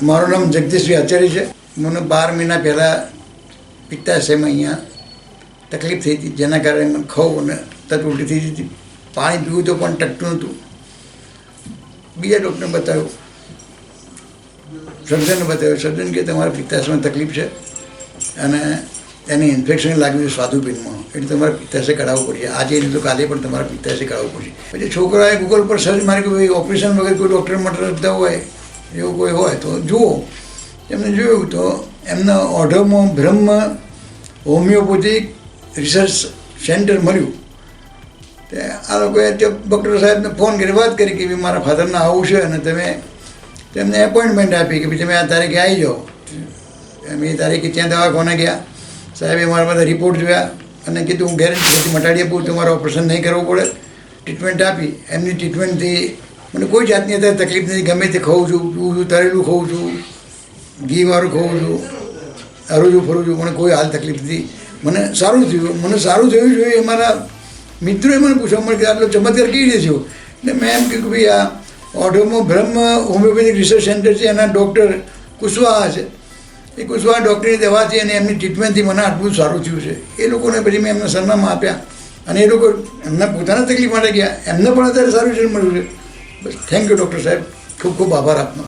મારું નામ જગદીશભાઈ આચાર્ય છે. મને 12 મહિના પહેલાં પિત્તાશયમાં અહીંયા તકલીફ થઈ હતી, જેના કારણે મને ખવ અને તત ઉલટી થઈ હતી. પાણી પીવું તો પણ ટકતું નહોતું. બીજા ડૉક્ટરને બતાવ્યું, સર્જનને બતાવ્યું. સર્જન કે તમારા પિત્તાશયમાં તકલીફ છે અને એને ઇન્ફેક્શન લાગ્યું છે સ્વાદુપિંડમાં, એટલે તમારે પિત્તાશય કઢાવવું પડશે. આજે નહીં તો કાલે પણ તમારે પિત્તાશય કઢાવવું પડશે. પછી છોકરાએ ગૂગલ પર સર્ચ મારી કે ભાઈ ઓપરેશન વગર કોઈ ડૉક્ટર માટે હોય એવું કોઈ હોય તો જુઓ. એમને જોયું તો એમના ઓઢવમાં બ્રહ્મ હોમિયોપેથિક રિસર્ચ સેન્ટર મળ્યું. તે આ લોકોએ ડૉક્ટર સાહેબને ફોન કરી વાત કરી કે ભાઈ મારા ફાધરને આવું છે અને તમે તેમને એપોઇન્ટમેન્ટ આપી કે ભાઈ તમે આ તારીખે આવી જાઓ. એમ એ તારીખે ત્યાં દવાખાને ગયા. સાહેબે મારા બધા રિપોર્ટ જોયા અને કીધું હું ગેરંટી બધી મટાડી આપું, તમારે ઓપરેશન નહીં કરવું પડે. ટ્રીટમેન્ટ આપી. એમની ટ્રીટમેન્ટથી મને કોઈ જાતની અત્યારે તકલીફ નથી. ગમે તે ખાઉં છું, પીવું છું, તળેલું ખાઉં છું, ઘીવાળું ખાઉં છું, હરું છું, ફરું છું, મને કોઈ હાલ તકલીફ નથી. મને સારું થયું. મને સારું થયું જોઈએ મારા મિત્રોએ મને પૂછવા મળે કે આટલો ચમત્કાર કેવી રીતે થયો. એટલે મેં એમ કીધું ભાઈ આ ઓઢવમાં બ્રહ્મ હોમિયોપેથિક રિસર્ચ સેન્ટર છે, એના ડૉક્ટર કુશવાહા છે. એ કુશવાહા ડૉક્ટરની દવાથી અને એમની ટ્રીટમેન્ટથી મને આટલું સારું થયું છે. એ લોકોને પછી મેં એમના સરનામા આપ્યા અને એ લોકો એમના પોતાના તકલીફ માટે ગયા. એમને પણ અત્યારે સારું રિઝલ્ટ મળ્યું છે. બસ થેન્ક યુ ડૉક્ટર સાહેબ, ખૂબ ખૂબ આભાર આપનો.